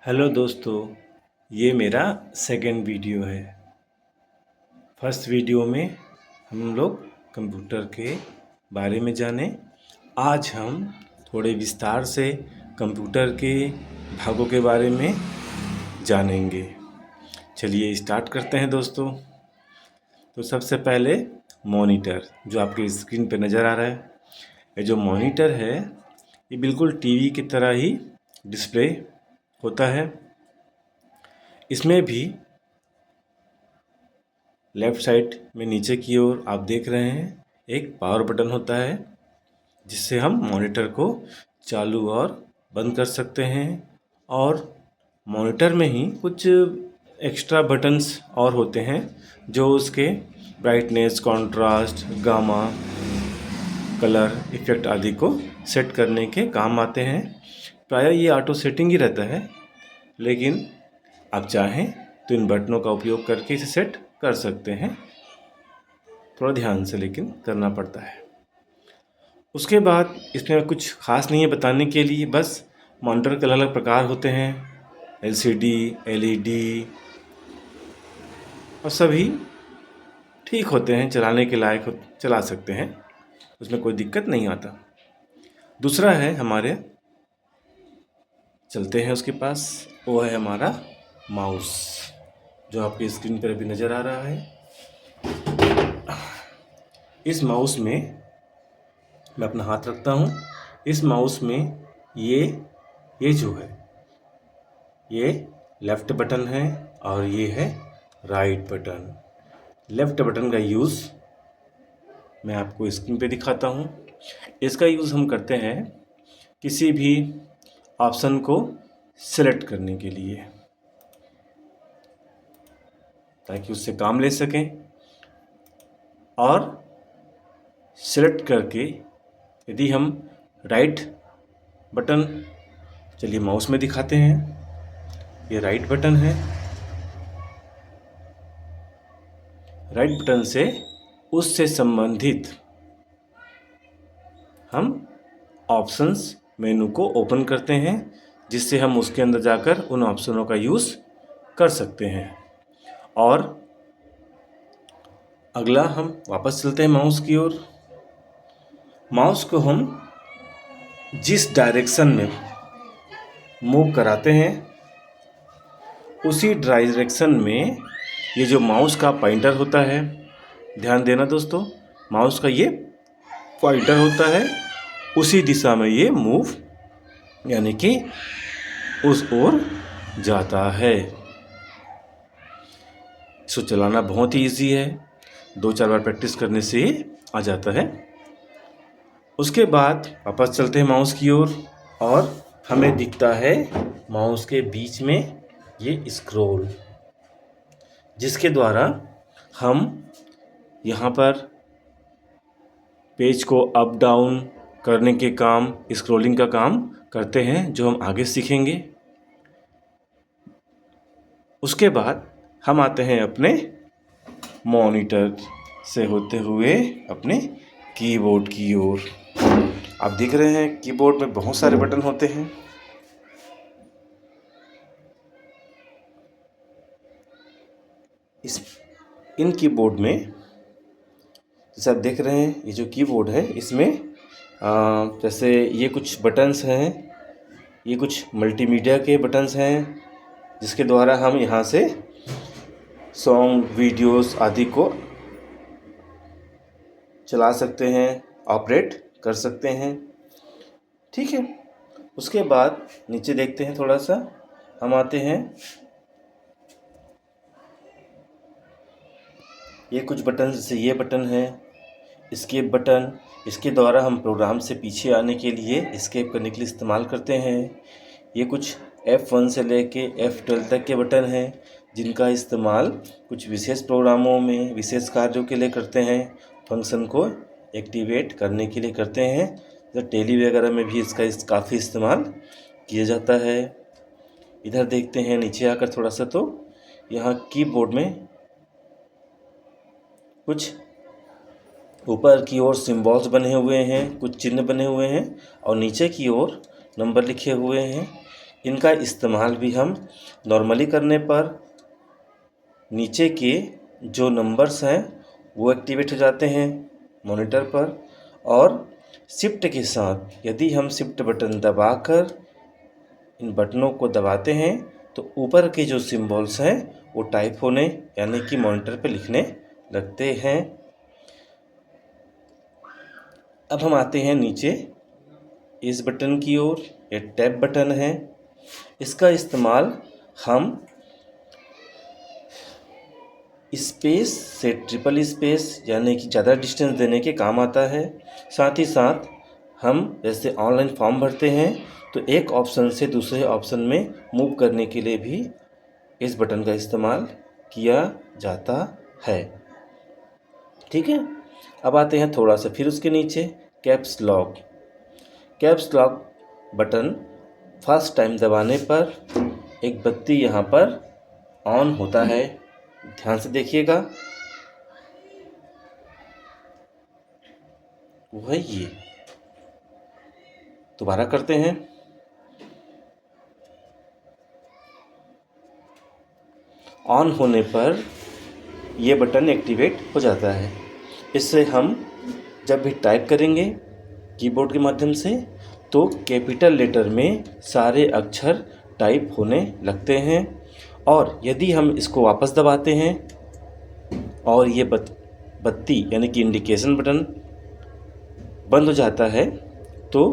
Hello दोस्तों, ये मेरा सेकंड वीडियो है। फर्स्ट वीडियो में हम लोग कंप्यूटर के बारे में जाने। आज हम थोड़े विस्तार से कंप्यूटर के भागों के बारे में जानेंगे। चलिए स्टार्ट करते हैं दोस्तों। तो सबसे पहले मॉनिटर, जो आपके स्क्रीन पे नज़र आ रहा है, ये जो मॉनिटर है ये बिल्कुल टीवी की तरह ही डिस्प्ले होता है। इसमें भी लेफ़्ट साइड में नीचे की ओर आप देख रहे हैं एक पावर बटन होता है, जिससे हम मॉनिटर को चालू और बंद कर सकते हैं। और मॉनिटर में ही कुछ एक्स्ट्रा बटन्स और होते हैं जो उसके brightness, contrast, gamma, colour effect आदि को सेट करने के काम आते हैं। प्रायः ये ऑटो सेटिंग ही रहता है, लेकिन आप चाहें तो इन बटनों का उपयोग करके इसे सेट कर सकते हैं। थोड़ा ध्यान से लेकिन करना पड़ता है। उसके बाद इसमें कुछ खास नहीं है बताने के लिए, बस मॉनिटर के अलग अलग प्रकार होते हैं, LCD, LED, और सभी ठीक होते हैं, चलाने के लायक चला सकते हैं, उसमें कोई दिक्कत नहीं आता। दूसरा है हमारे, चलते हैं उसके पास, वो है हमारा माउस, जो आपकी स्क्रीन पर अभी नज़र आ रहा है। इस माउस में मैं अपना हाथ रखता हूँ। इस माउस में ये जो है ये लेफ़्ट बटन है और ये है राइट बटन। लेफ़्ट बटन का यूज़ मैं आपको स्क्रीन पे दिखाता हूँ। इसका यूज़ हम करते हैं किसी भी ऑप्शन को सिलेक्ट करने के लिए, ताकि उससे काम ले सकें। और सिलेक्ट करके यदि हम राइट बटन, चलिए माउस में दिखाते हैं, ये राइट बटन है। राइट बटन से उससे संबंधित हम ऑप्शंस मेनू को ओपन करते हैं, जिससे हम उसके अंदर जाकर उन ऑप्शनों का यूज़ कर सकते हैं। और अगला हम वापस चलते हैं माउस की ओर। माउस को हम जिस डायरेक्शन में मूव कराते हैं, उसी डायरेक्शन में ये जो माउस का पॉइंटर होता है, ध्यान देना दोस्तों, माउस का ये पॉइंटर होता है, उसी दिशा में ये मूव यानी कि उस ओर जाता है। इसको चलाना बहुत ही ईजी है, 2-4 बार प्रैक्टिस करने से ही आ जाता है। उसके बाद वापस चलते हैं माउस की ओर, और हमें दिखता है माउस के बीच में ये स्क्रॉल, जिसके द्वारा हम यहाँ पर पेज को अप डाउन करने के काम, स्क्रॉलिंग का काम करते हैं, जो हम आगे सीखेंगे। उसके बाद हम आते हैं अपने मॉनिटर से होते हुए अपने कीबोर्ड की ओर। आप देख रहे हैं कीबोर्ड में बहुत सारे बटन होते हैं। इन कीबोर्ड में, जैसे आप देख रहे हैं, ये जो कीबोर्ड है इसमें जैसे ये कुछ बटन्स हैं, ये कुछ मल्टीमीडिया के बटन्स हैं, जिसके द्वारा हम यहाँ से सॉन्ग, वीडियोस आदि को चला सकते हैं, ऑपरेट कर सकते हैं। ठीक है। उसके बाद नीचे देखते हैं, थोड़ा सा हम आते हैं, ये कुछ बटन, जैसे ये बटन है एस्केप बटन, इसके द्वारा हम प्रोग्राम से पीछे आने के लिए, एस्केप करने के लिए इस्तेमाल करते हैं। ये कुछ F1 से लेके F12 तक के बटन हैं, जिनका इस्तेमाल कुछ विशेष प्रोग्रामों में, विशेष कार्यों के लिए करते हैं, फंक्शन को एक्टिवेट करने के लिए करते हैं। जैसे टेली वगैरह में भी इसका काफ़ी इस्तेमाल किया जाता है। इधर देखते हैं नीचे आकर थोड़ा सा, तो यहाँ कीबोर्ड में कुछ ऊपर की ओर सिम्बॉल्स बने हुए हैं, कुछ चिन्ह बने हुए हैं, और नीचे की ओर नंबर लिखे हुए हैं। इनका इस्तेमाल भी हम नॉर्मली करने पर नीचे के जो नंबर्स हैं वो एक्टिवेट हो जाते हैं मॉनिटर पर, और शिफ्ट के साथ यदि हम शिफ्ट बटन दबाकर इन बटनों को दबाते हैं तो ऊपर के जो सिंबल्स हैं वो टाइप होने यानी कि मॉनिटर पे लिखने लगते हैं। अब हम आते हैं नीचे इस बटन की ओर। ये टैब बटन है। इसका इस्तेमाल हम स्पेस से ट्रिपल स्पेस यानी कि ज़्यादा डिस्टेंस देने के काम आता है। साथ ही साथ हम जैसे ऑनलाइन फॉर्म भरते हैं तो एक ऑप्शन से दूसरे ऑप्शन में मूव करने के लिए भी इस बटन का इस्तेमाल किया जाता है। ठीक है। अब आते हैं थोड़ा सा फिर उसके नीचे caps lock. Caps lock button first time दबाने पर एक बत्ती यहाँ पर ऑन होता है। ध्यान से देखिएगा, वही ये दोबारा करते हैं। ऑन होने पर ये बटन एक्टिवेट हो जाता है। इससे हम जब भी टाइप करेंगे कीबोर्ड के माध्यम से तो कैपिटल लेटर में सारे अक्षर टाइप होने लगते हैं, और यदि हम इसको वापस दबाते हैं और ये बत्ती यानी कि इंडिकेशन बटन बंद हो जाता है तो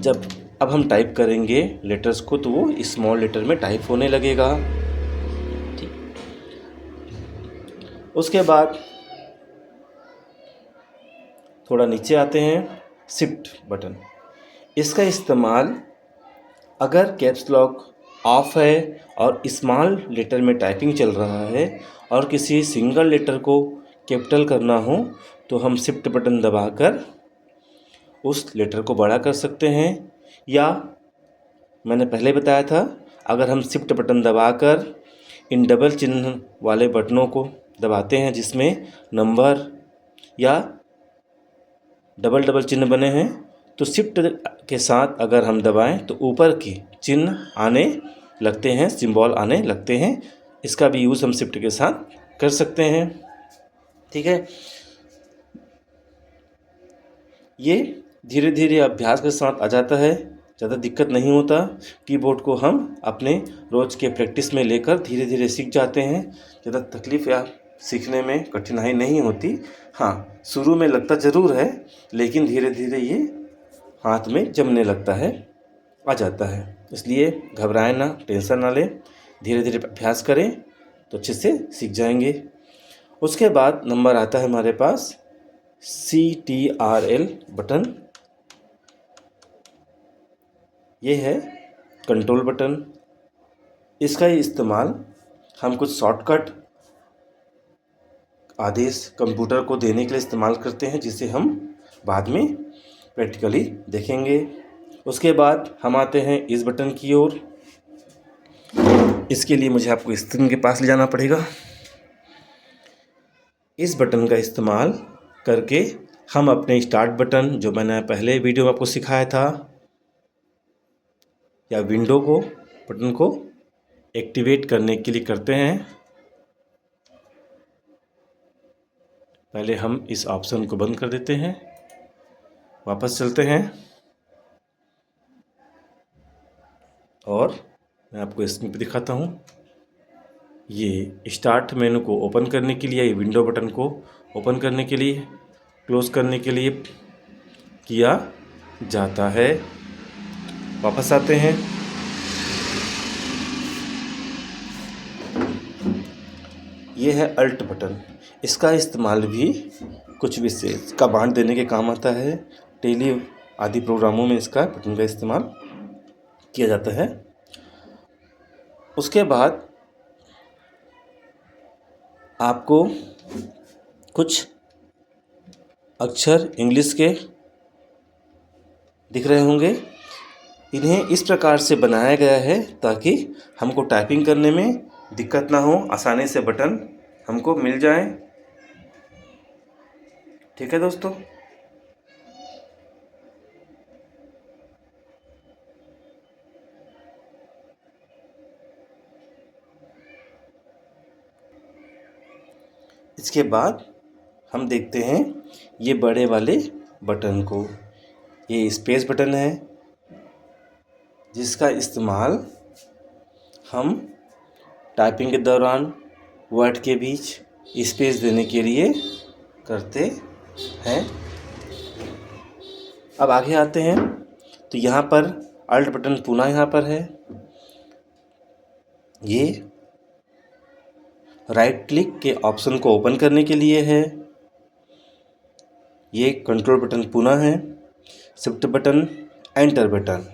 जब अब हम टाइप करेंगे लेटर्स को तो वो स्मॉल लेटर में टाइप होने लगेगा। ठीक। उसके बाद थोड़ा नीचे आते हैं शिफ्ट बटन। इसका इस्तेमाल अगर कैप्स लॉक ऑफ है और स्मॉल लेटर में टाइपिंग चल रहा है और किसी सिंगल लेटर को कैपिटल करना हो तो हम शिफ्ट बटन दबाकर उस लेटर को बड़ा कर सकते हैं, या मैंने पहले बताया था अगर हम शिफ्ट बटन दबाकर इन डबल चिन्ह वाले बटनों को दबाते हैं जिसमें नंबर या डबल डबल चिन्ह बने हैं तो शिफ्ट के साथ अगर हम दबाएं तो ऊपर के चिन्ह आने लगते हैं, सिंबल आने लगते हैं। इसका भी यूज़ हम शिफ्ट के साथ कर सकते हैं। ठीक है। ये धीरे धीरे अभ्यास के साथ आ जाता है, ज़्यादा दिक्कत नहीं होता। कीबोर्ड को हम अपने रोज़ के प्रैक्टिस में लेकर धीरे धीरे सीख जाते हैं। ज़्यादा तकलीफ़ या सीखने में कठिनाई नहीं होती। हाँ, शुरू में लगता ज़रूर है लेकिन धीरे धीरे ये हाथ में जमने लगता है, आ जाता है। इसलिए घबराएं ना, टेंशन ना लें, धीरे धीरे अभ्यास करें तो अच्छे से सीख जाएंगे। उसके बाद नंबर आता है हमारे पास CTRL बटन। ये है कंट्रोल बटन। इसका इस्तेमाल हम कुछ शॉर्टकट आदेश कंप्यूटर को देने के लिए इस्तेमाल करते हैं जिसे हम बाद में प्रैक्टिकली देखेंगे। उसके बाद हम आते हैं इस बटन की ओर। इसके लिए मुझे आपको स्क्रीन के पास ले जाना पड़ेगा। इस बटन का इस्तेमाल करके हम अपने स्टार्ट बटन जो मैंने पहले वीडियो में आपको सिखाया था या विंडो को बटन को एक्टिवेट करने के लिए करते हैं। पहले हम इस ऑप्शन को बंद कर देते हैं, वापस चलते हैं और मैं आपको स्क्रीन पर दिखाता हूँ। ये स्टार्ट मेनू को ओपन करने के लिए, ये विंडो बटन को ओपन करने के लिए, क्लोज करने के लिए किया जाता है। वापस आते हैं। ये है अल्ट बटन। इसका इस्तेमाल भी कुछ विशेष कमांड देने के काम आता है। टेली आदि प्रोग्रामों में इसका बटन का इस्तेमाल किया जाता है। उसके बाद आपको कुछ अक्षर इंग्लिश के दिख रहे होंगे। इन्हें इस प्रकार से बनाया गया है ताकि हमको टाइपिंग करने में दिक्कत ना हो, आसानी से बटन हमको मिल जाए। ठीक है दोस्तों। इसके बाद हम देखते हैं ये बड़े वाले बटन को। ये स्पेस बटन है जिसका इस्तेमाल हम टाइपिंग के दौरान वर्ड के बीच स्पेस देने के लिए करते हैं। अब आगे आते हैं तो यहाँ पर अल्ट बटन पुनः यहाँ पर है। ये राइट क्लिक के ऑप्शन को ओपन करने के लिए है। ये कंट्रोल बटन पुनः है। शिफ्ट बटन, एंटर बटन,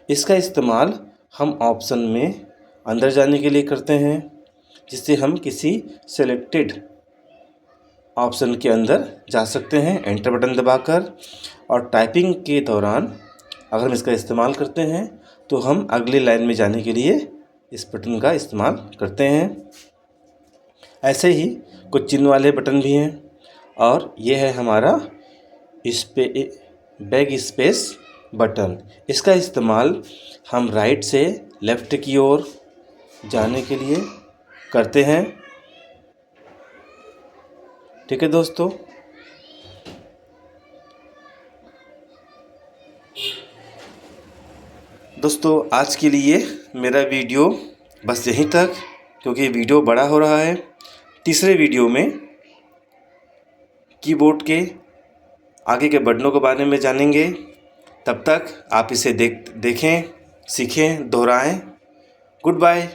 इसका इस्तेमाल हम ऑप्शन में अंदर जाने के लिए करते हैं, जिससे हम किसी सेलेक्टेड ऑप्शन के अंदर जा सकते हैं एंटर बटन दबाकर। और टाइपिंग के दौरान अगर हम इसका इस्तेमाल करते हैं तो हम अगली लाइन में जाने के लिए इस बटन का इस्तेमाल करते हैं। ऐसे ही कुछ चिन्ह वाले बटन भी हैं। और ये है हमारा बैक स्पेस बटन। इसका इस्तेमाल हम राइट से लेफ़्ट की ओर जाने के लिए करते हैं। ठीक है दोस्तों, आज के लिए मेरा वीडियो बस यहीं तक, क्योंकि वीडियो बड़ा हो रहा है। तीसरे वीडियो में कीबोर्ड के आगे के बटनों के बारे में जानेंगे। तब तक आप इसे देखें, सीखें, दोहराएं। Good bye.